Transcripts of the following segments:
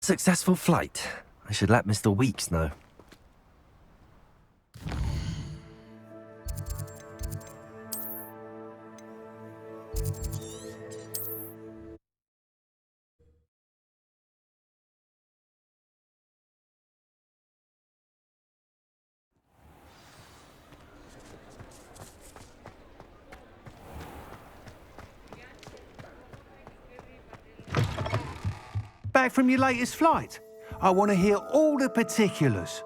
Successful flight. I should let Mr. Weeks know. Back from your latest flight? I want to hear all the particulars.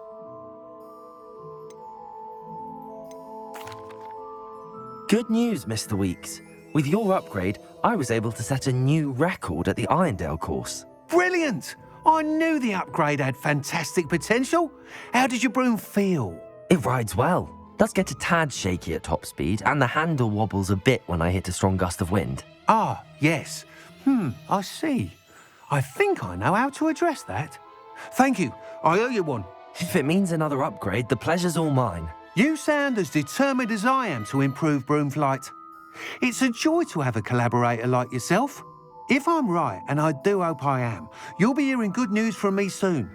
Good news, Mr. Weeks. With your upgrade, I was able to set a new record at the Irondale course. Brilliant! I knew the upgrade had fantastic potential. How did your broom feel? It rides well. Does get a tad shaky at top speed, and the handle wobbles a bit when I hit a strong gust of wind. Ah, yes. I see. I think I know how to address that. Thank you. I owe you one. If it means another upgrade, the pleasure's all mine. You sound as determined as I am to improve broom flight. It's a joy to have a collaborator like yourself. If I'm right, and I do hope I am, you'll be hearing good news from me soon.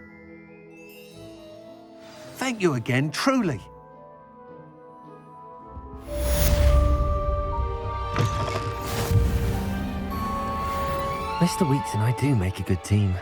Thank you again, truly. Mr. Weeks and I do make a good team.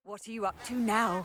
What are you up to now?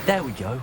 There we go.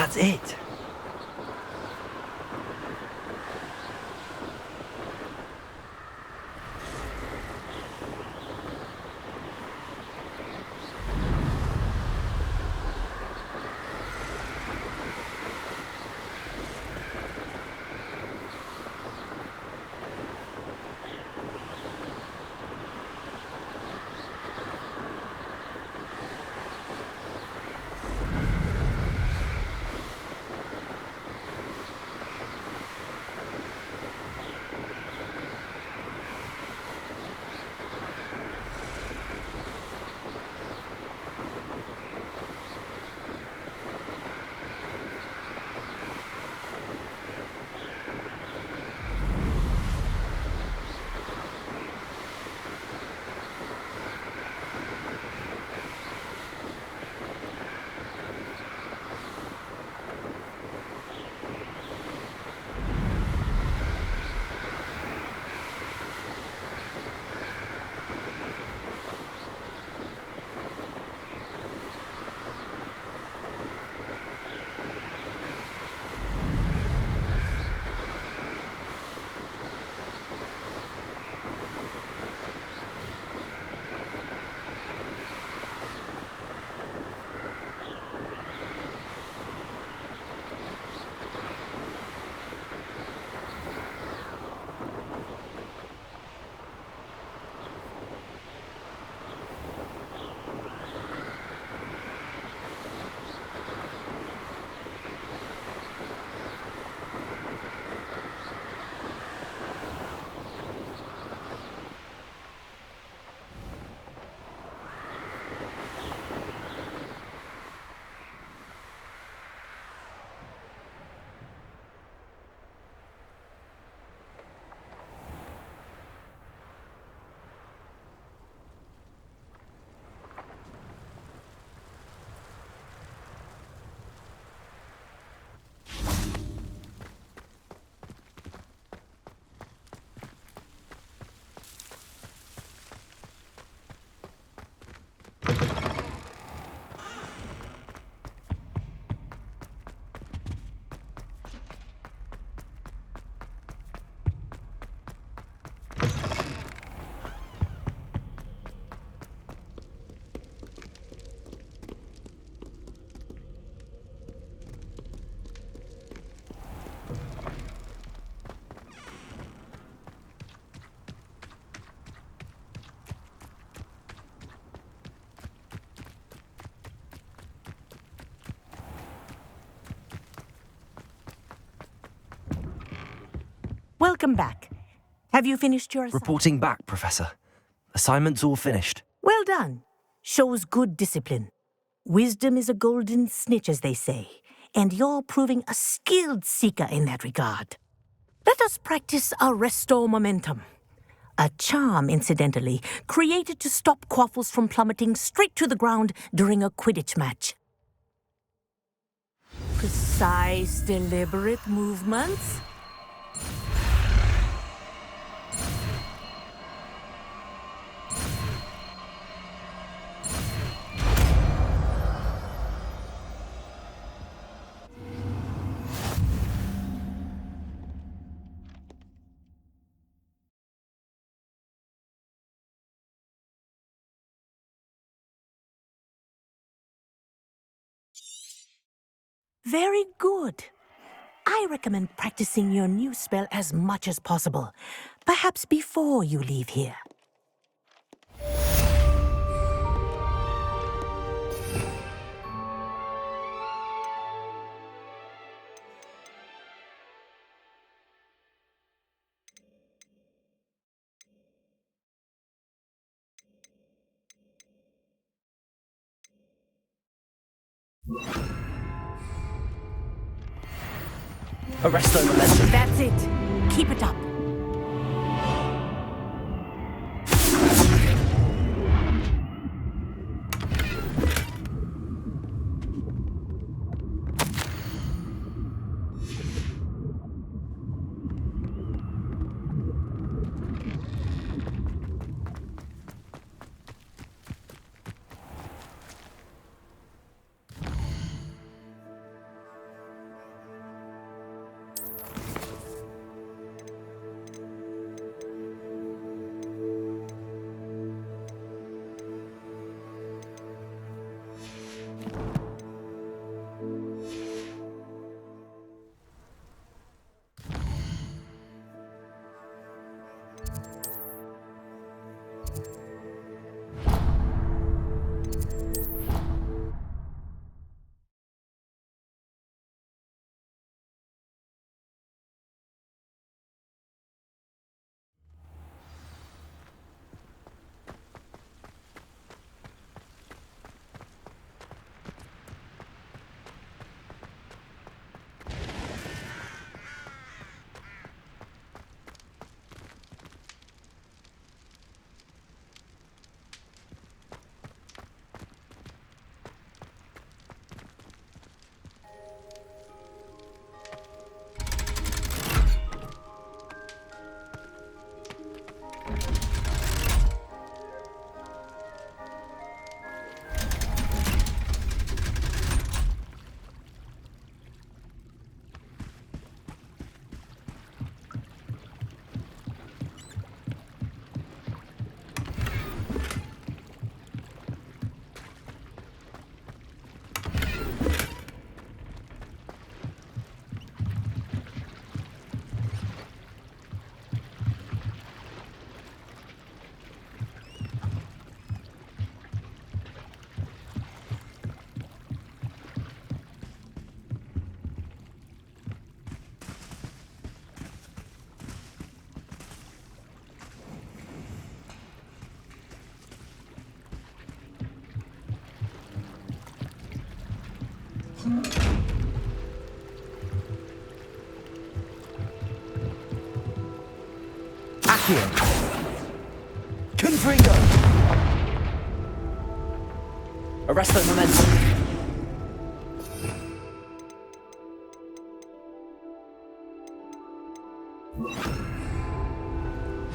That's it. Welcome back. Have you finished your assignment? Reporting back, Professor. Assignment's all finished. Well done. Shows good discipline. Wisdom is a golden snitch, as they say, and you're proving a skilled seeker in that regard. Let us practice our restore momentum. A charm, incidentally, created to stop Quaffles from plummeting straight to the ground during a Quidditch match. Precise, deliberate movements. Very good. I recommend practicing your new spell as much as possible, perhaps before you leave here. Arresto momentum. That's it. Keep it up. Accio. Confringo. Arresto momentum.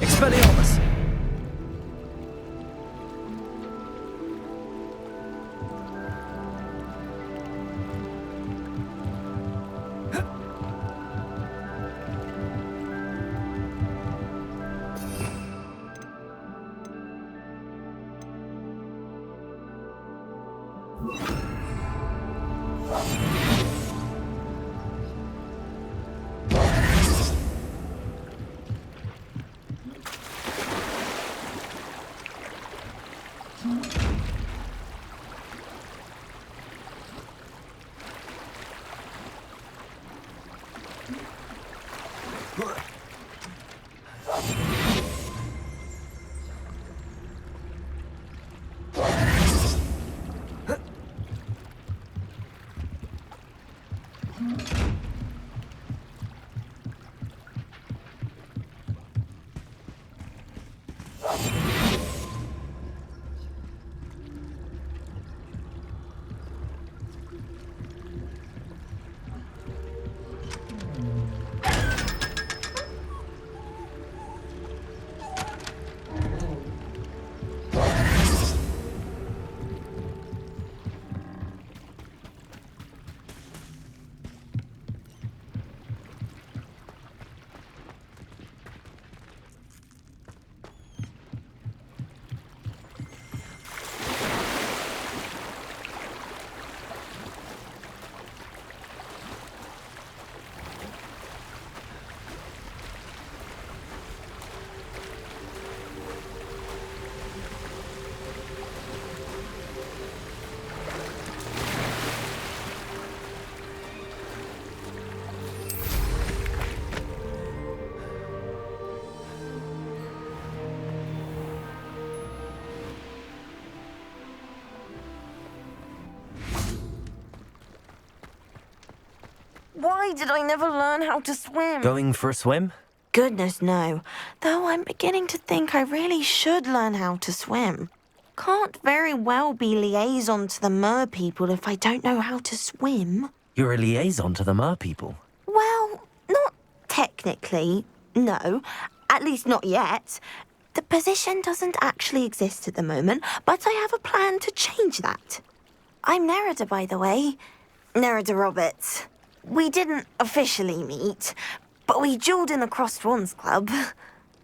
Expelliarmus. Why did I never learn how to swim? Going for a swim? Goodness, no. Though I'm beginning to think I really should learn how to swim. Can't very well be liaison to the mer people if I don't know how to swim. You're a liaison to the mer people. Well, not technically, no. At least not yet. The position doesn't actually exist at the moment, but I have a plan to change that. I'm Nerida, by the way. Nerida Roberts. We didn't officially meet, but we duelled in the Crossed Swans Club.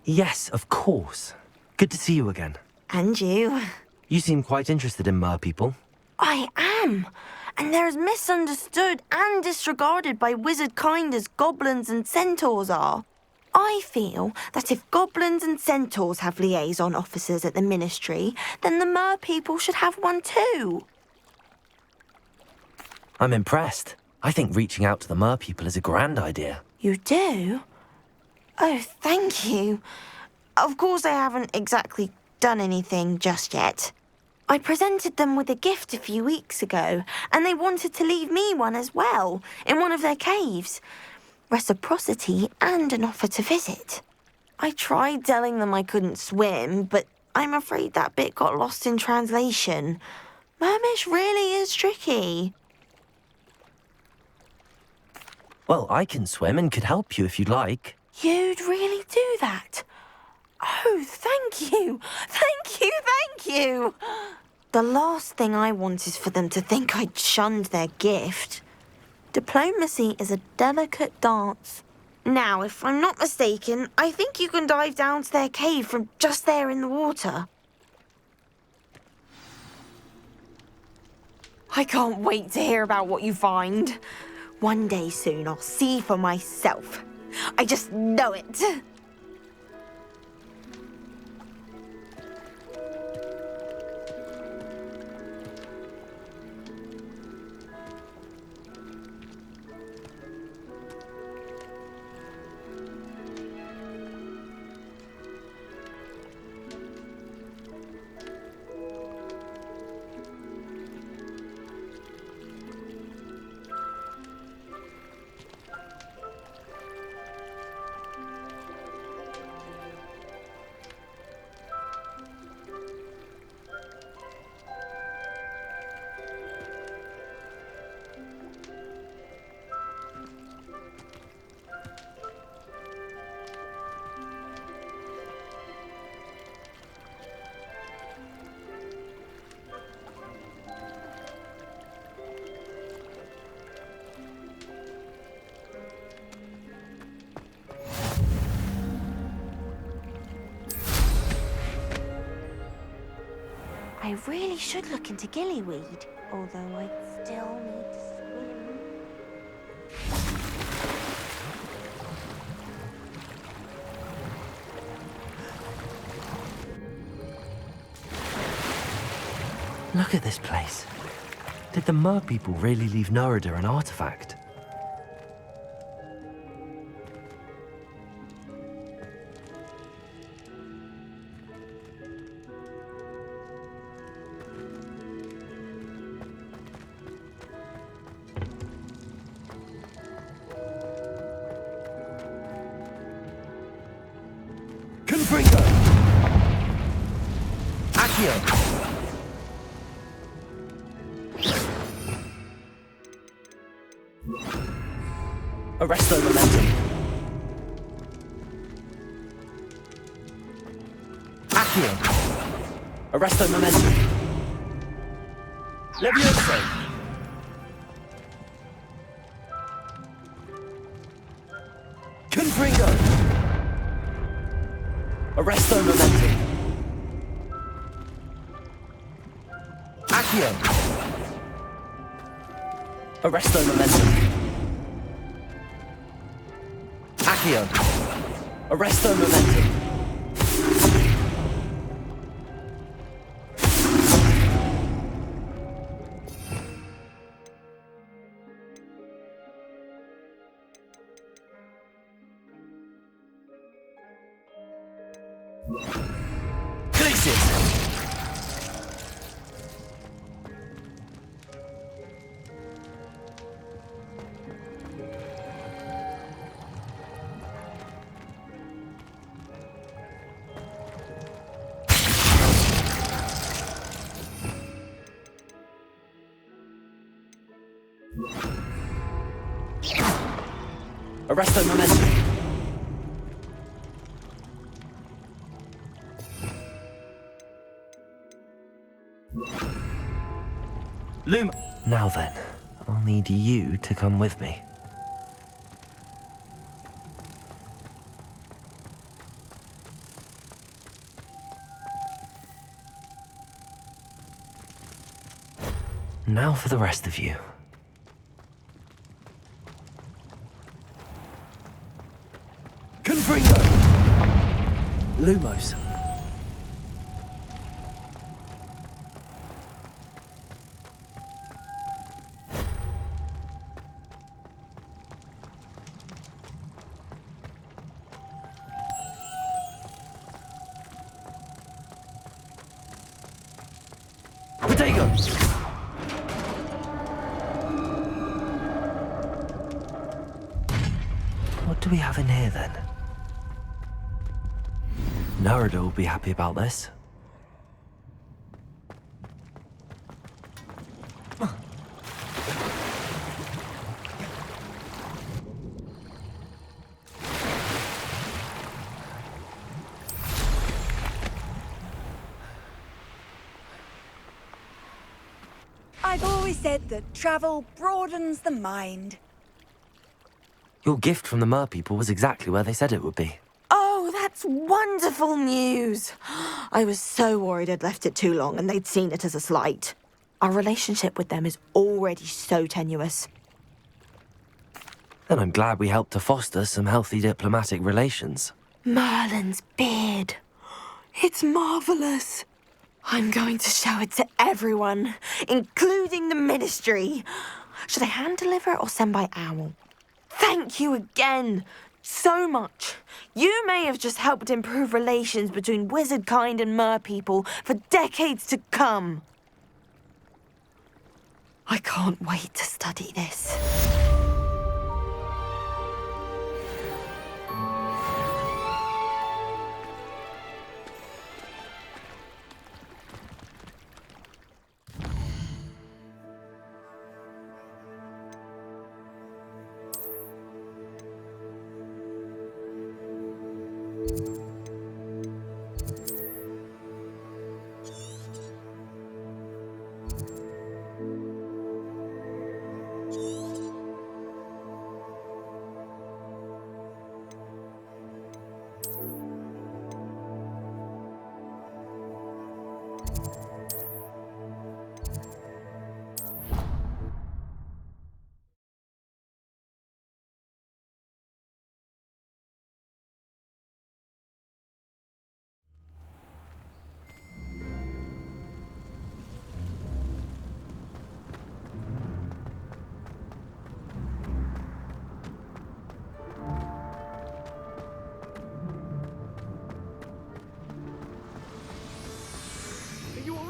Yes, of course. Good to see you again. And you. You seem quite interested in mer people. I am. And they're as misunderstood and disregarded by wizard kind as goblins and centaurs are. I feel that if goblins and centaurs have liaison officers at the ministry, then the mer people should have one too. I'm impressed. I think reaching out to the mer people is a grand idea. You do? Oh, thank you. Of course I haven't exactly done anything just yet. I presented them with a gift a few weeks ago, and they wanted to leave me one as well, in one of their caves. Reciprocity and an offer to visit. I tried telling them I couldn't swim, but I'm afraid that bit got lost in translation. Mermish really is tricky. Well, I can swim and could help you if you'd like. You'd really do that? Oh, thank you! Thank you, thank you! The last thing I want is for them to think I'd shunned their gift. Diplomacy is a delicate dance. Now, if I'm not mistaken, I think you can dive down to their cave from just there in the water. I can't wait to hear about what you find. One day soon I'll see for myself. I just know it. I really should look into gillyweed, although I still need to swim. Look at this place. Did the mer people really leave Nerida an artifact? Confringo! Accio! Arresto momentum. Accio! Arresto momentum. Levioso! Confringo! Arresto momentum. Accio. Arresto momentum. Accio. Arresto momentum. Glacius! Arresto momentum. Now then, I'll need you to come with me. Now for the rest of you. Confringo! Lumos. Potato! What do we have in here then? Narada will be happy about this. I've always said that travel broadens the mind. Your gift from the Mer people was exactly where they said it would be. Oh, that's wonderful news. I was so worried I'd left it too long and they'd seen it as a slight. Our relationship with them is already so tenuous. And I'm glad we helped to foster some healthy diplomatic relations. Merlin's beard. It's marvelous. I'm going to show it to everyone, including the Ministry. Should I hand deliver it or send by owl? Thank you again. So much. You may have just helped improve relations between wizard kind and mer people for decades to come. I can't wait to study this.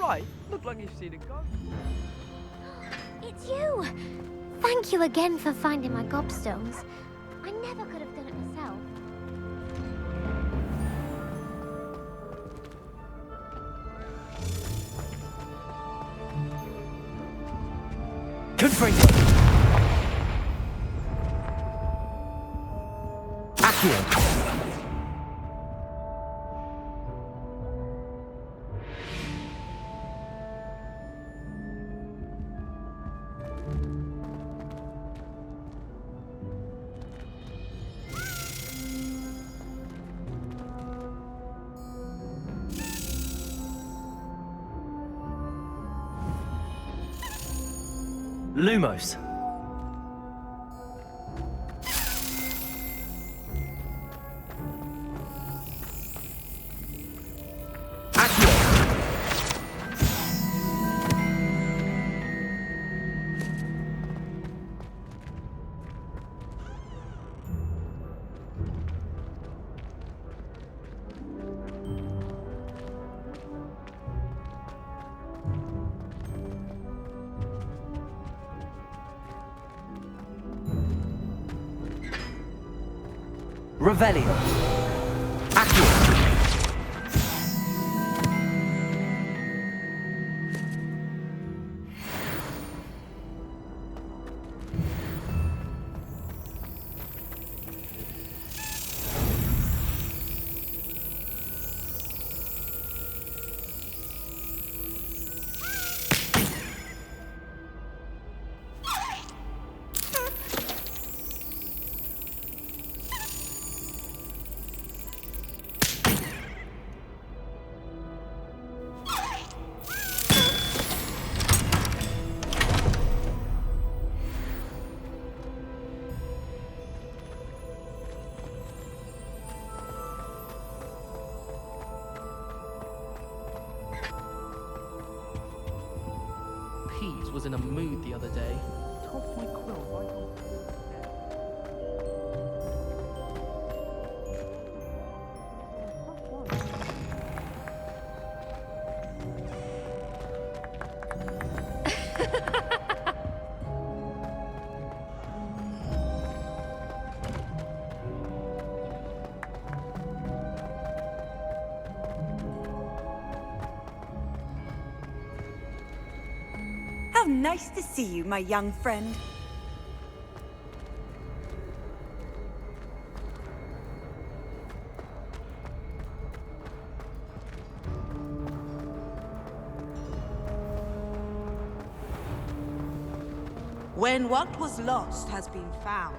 Right, look like you've seen it go. It's you! Thank you again for finding my gobstones. I never could have done it myself. Confringo! Accio! Lumos. Accio. Revelio. Accio. was in a mood the other day. How nice to see you, my young friend. When what was lost has been found,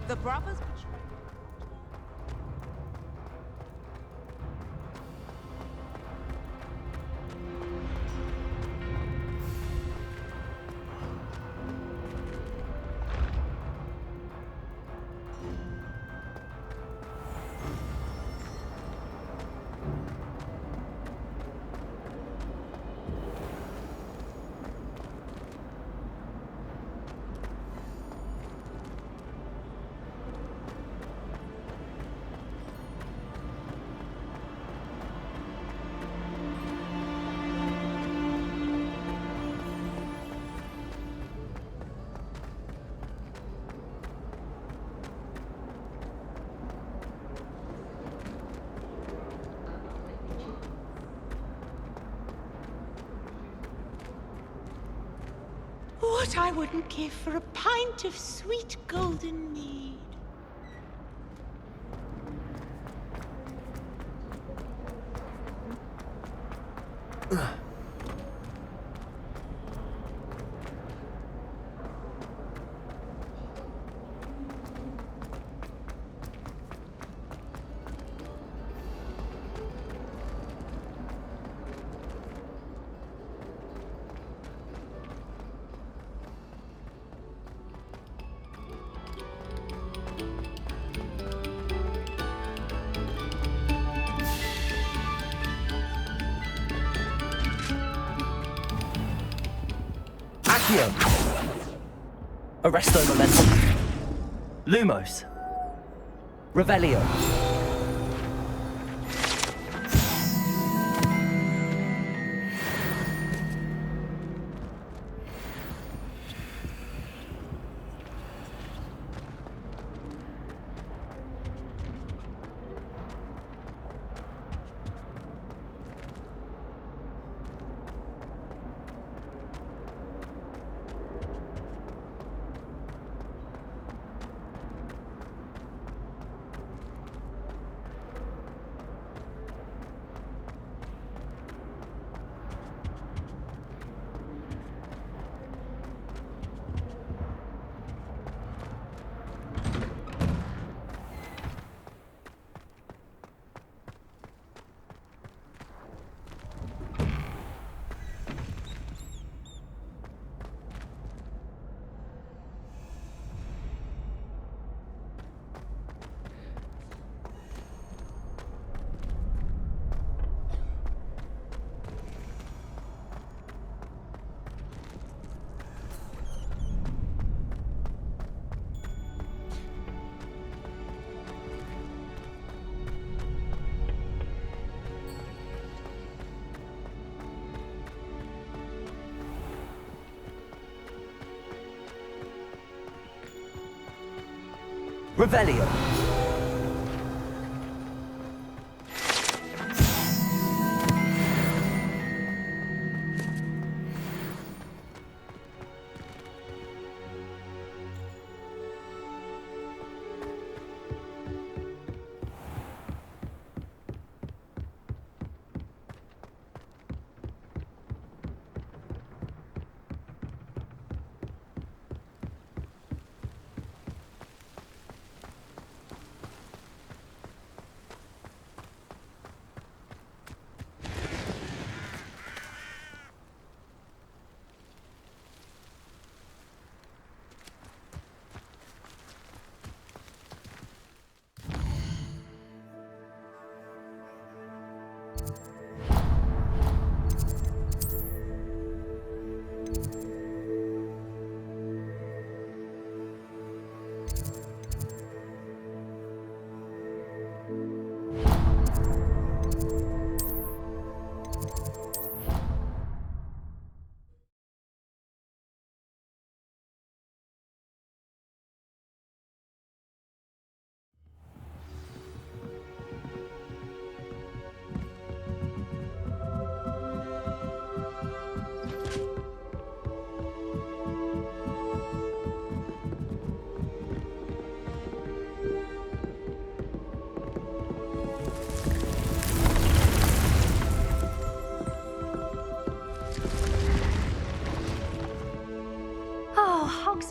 the brothers betray. What I wouldn't give for a pint of sweet golden mead. Accio. Arresto Momentum. Lumos. Revelio. Revelio.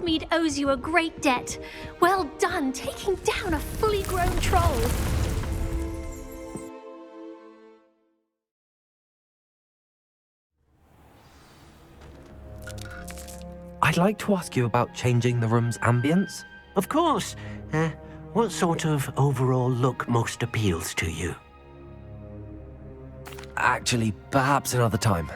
Hogsmeade owes you a great debt. Well done, taking down a fully grown troll. I'd like to ask you about changing the room's ambience. Of course. What sort of overall look most appeals to you? Actually, perhaps another time.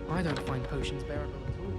I don't find potions bearable at all.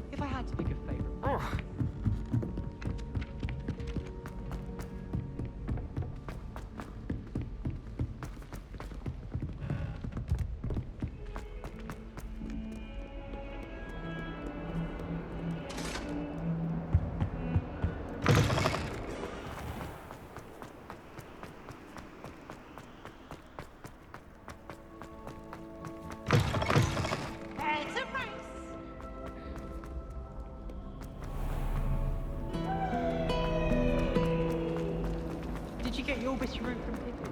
If I had to pick a favorite. Did you get your witty root from Pippi?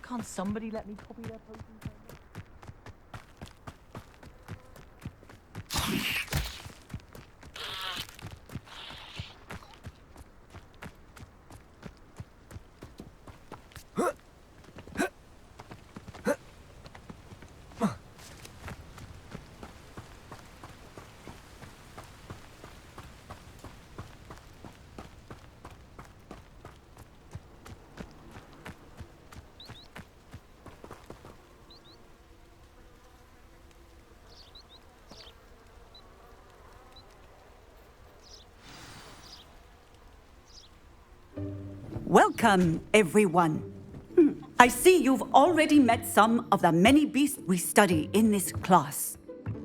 Can't somebody let me copy their potion? Welcome, everyone. I see you've already met some of the many beasts we study in this class.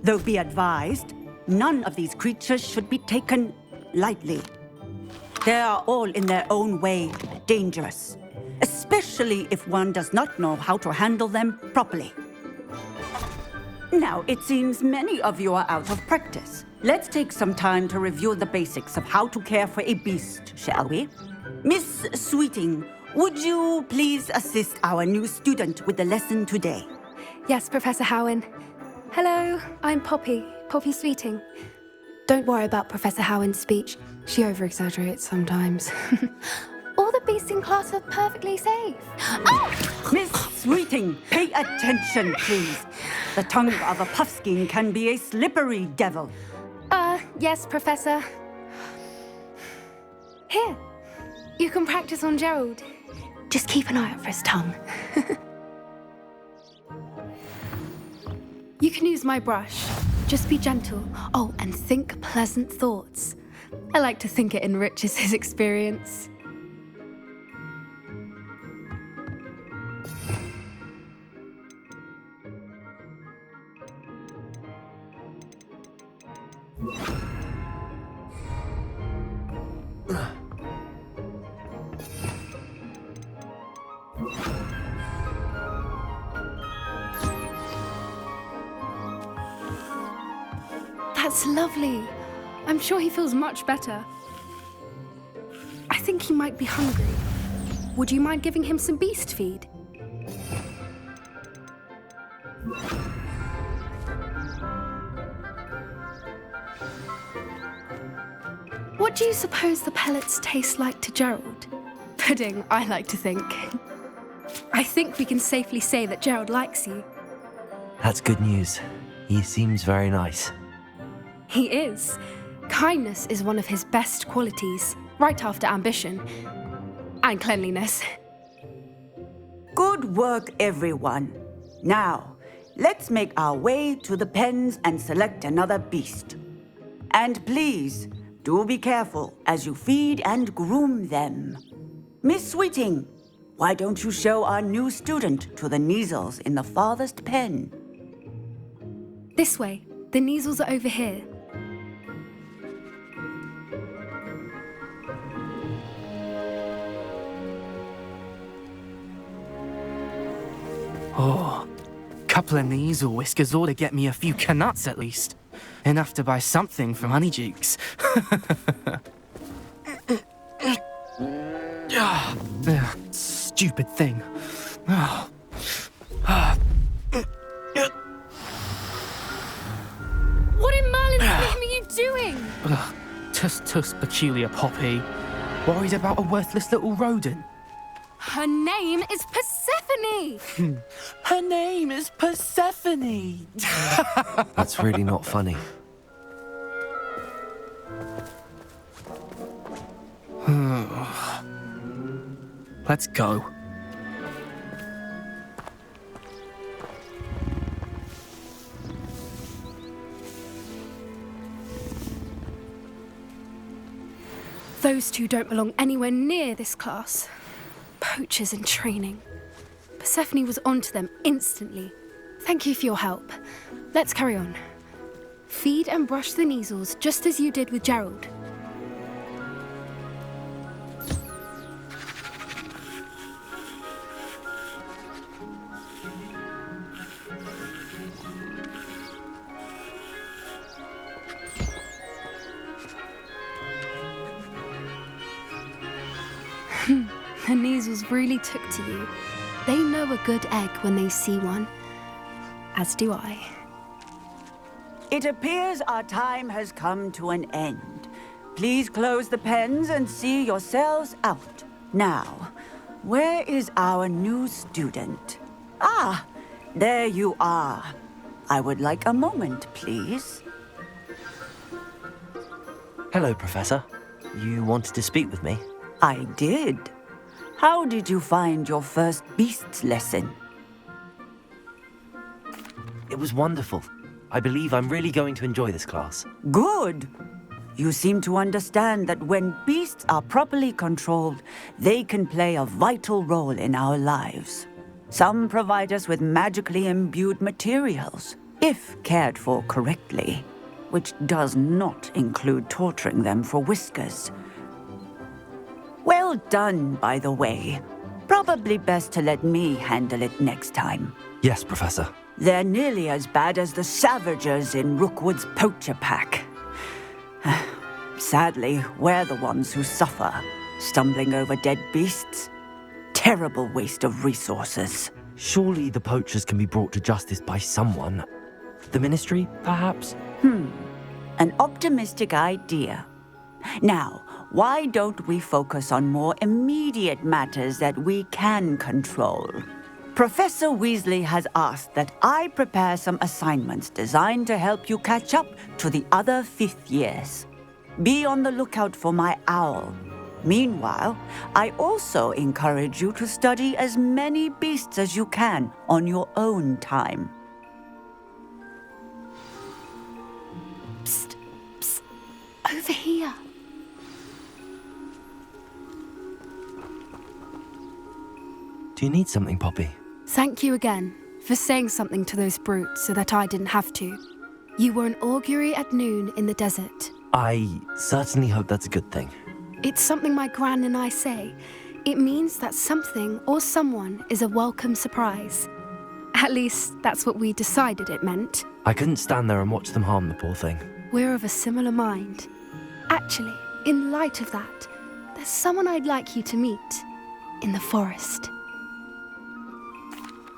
Though be advised, none of these creatures should be taken lightly. They are all in their own way dangerous, especially if one does not know how to handle them properly. Now, it seems many of you are out of practice. Let's take some time to review the basics of how to care for a beast, shall we? Miss Sweeting, would you please assist our new student with the lesson today? Yes, Professor Howen. Hello, I'm Poppy Sweeting. Don't worry about Professor Howen's speech. She over-exaggerates sometimes. All the beasts in class are perfectly safe. Oh! Miss Sweeting, pay attention, please. The tongue of a puffskein can be a slippery devil. Yes, Professor. Here, you can practice on Gerald. Just keep an eye out for his tongue. You can use my brush. Just be gentle. Oh, and think pleasant thoughts. I like to think it enriches his experience. That's lovely. I'm sure he feels much better. I think he might be hungry. Would you mind giving him some beast feed? What do you suppose the pellets taste like to Gerald? Pudding, I like to think. I think we can safely say that Gerald likes you. That's good news. He seems very nice. He is. Kindness is one of his best qualities, right after ambition. And cleanliness. Good work, everyone. Now, let's make our way to the pens and select another beast. And please, do be careful as you feed and groom them. Miss Sweeting, why don't you show our new student to the Neasels in the farthest pen? This way. The Neasels are over here. Oh, couple of Neasel whiskers ought to get me a few canuts at least. Enough to buy something from Honeydukes. Stupid thing. What in Merlin's name are you doing? Tuss, peculiar Poppy. Worried about a worthless little rodent. Her name is Persephone! Her name is Persephone! That's really not funny. Let's go. Those two don't belong anywhere near this class. Poachers in training. Persephone was onto them instantly. Thank you for your help. Let's carry on. Feed and brush the Neasels just as you did with Gerald. The Neasels really took to you. They know a good egg when they see one. As do I. It appears our time has come to an end. Please close the pens and see yourselves out. Now, where is our new student? Ah, there you are. I would like a moment, please. Hello, Professor. You wanted to speak with me? I did. How did you find your first beasts lesson? It was wonderful. I believe I'm really going to enjoy this class. Good. You seem to understand that when beasts are properly controlled, they can play a vital role in our lives. Some provide us with magically imbued materials, if cared for correctly, which does not include torturing them for whiskers. Well done, by the way. Probably best to let me handle it next time. Yes, Professor. They're nearly as bad as the Savagers in Rookwood's poacher pack. Sadly, we're the ones who suffer, stumbling over dead beasts. Terrible waste of resources. Surely the poachers can be brought to justice by someone. The Ministry, perhaps? An optimistic idea. Now, why don't we focus on more immediate matters that we can control? Professor Weasley has asked that I prepare some assignments designed to help you catch up to the other 5th years. Be on the lookout for my owl. Meanwhile, I also encourage you to study as many beasts as you can on your own time. Psst, psst, over here. Do you need something, Poppy? Thank you again for saying something to those brutes so that I didn't have to. You were an augury at noon in the desert. I certainly hope that's a good thing. It's something my gran and I say. It means that something or someone is a welcome surprise. At least, that's what we decided it meant. I couldn't stand there and watch them harm the poor thing. We're of a similar mind. Actually, in light of that, there's someone I'd like you to meet. In the forest.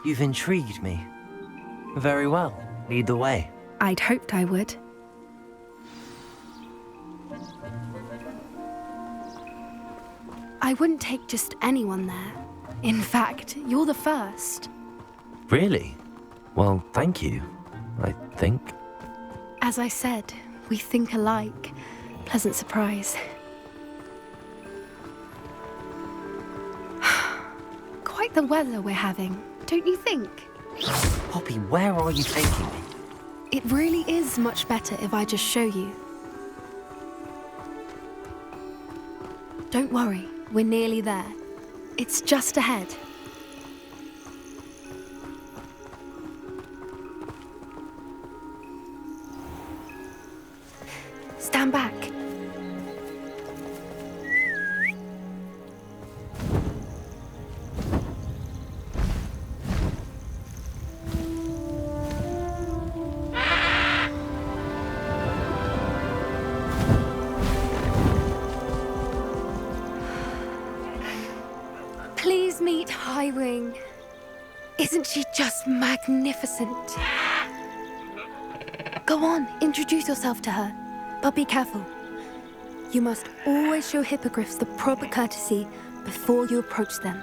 You've intrigued me. Very well. Lead the way. I'd hoped I would. I wouldn't take just anyone there. In fact, you're the first. Really? Well, thank you, I think. As I said, we think alike. Pleasant surprise. Quite the weather we're having, don't you think? Poppy, where are you taking me? It really is much better if I just show you. Don't worry, we're nearly there. It's just ahead. Stand back. Please meet Highwing. Isn't she just magnificent? Go on, introduce yourself to her. But be careful. You must always show hippogriffs the proper courtesy before you approach them.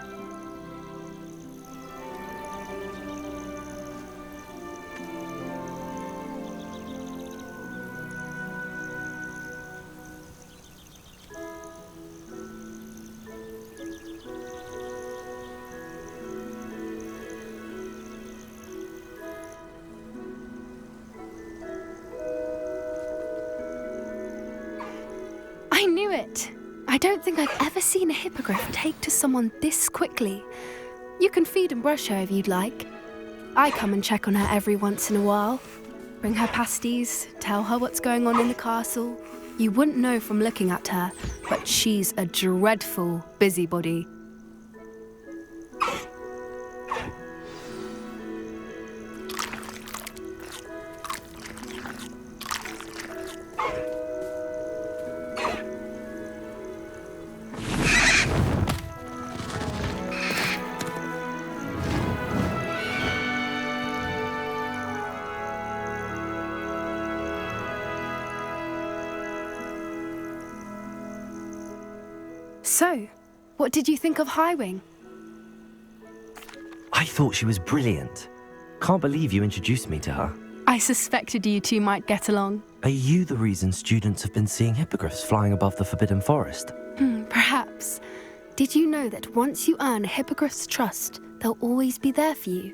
I knew it! I don't think I've ever seen a hippogriff take to someone this quickly. You can feed and brush her if you'd like. I come and check on her every once in a while. Bring her pasties, tell her what's going on in the castle. You wouldn't know from looking at her, but she's a dreadful busybody. So, what did you think of Highwing? I thought she was brilliant. Can't believe you introduced me to her. I suspected you two might get along. Are you the reason students have been seeing hippogriffs flying above the Forbidden Forest? Perhaps. Did you know that once you earn a hippogriff's trust, they'll always be there for you?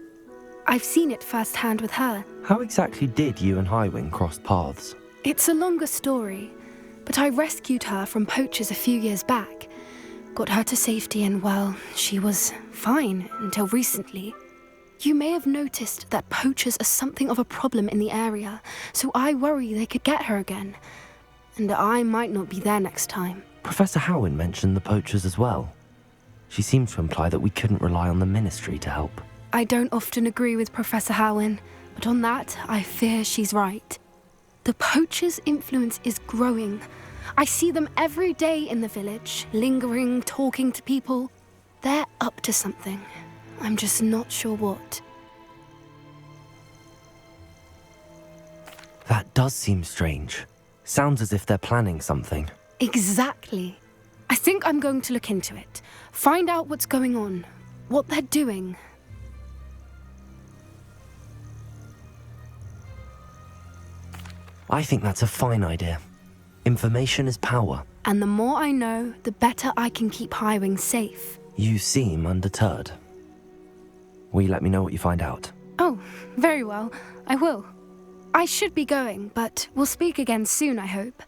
I've seen it firsthand with her. How exactly did you and Highwing cross paths? It's a longer story, but I rescued her from poachers a few years back. Got her to safety and, well, she was fine until recently. You may have noticed that poachers are something of a problem in the area, so I worry they could get her again. And I might not be there next time. Professor Howin mentioned the poachers as well. She seemed to imply that we couldn't rely on the Ministry to help. I don't often agree with Professor Howin, but on that, I fear she's right. The poachers' influence is growing. I see them every day in the village, lingering, talking to people. They're up to something. I'm just not sure what. That does seem strange. Sounds as if they're planning something. Exactly. I think I'm going to look into it. Find out what's going on, what they're doing. I think that's a fine idea. Information is power. And the more I know, the better I can keep Highwing safe. You seem undeterred. Will you let me know what you find out? Oh, very well. I will. I should be going, but we'll speak again soon, I hope.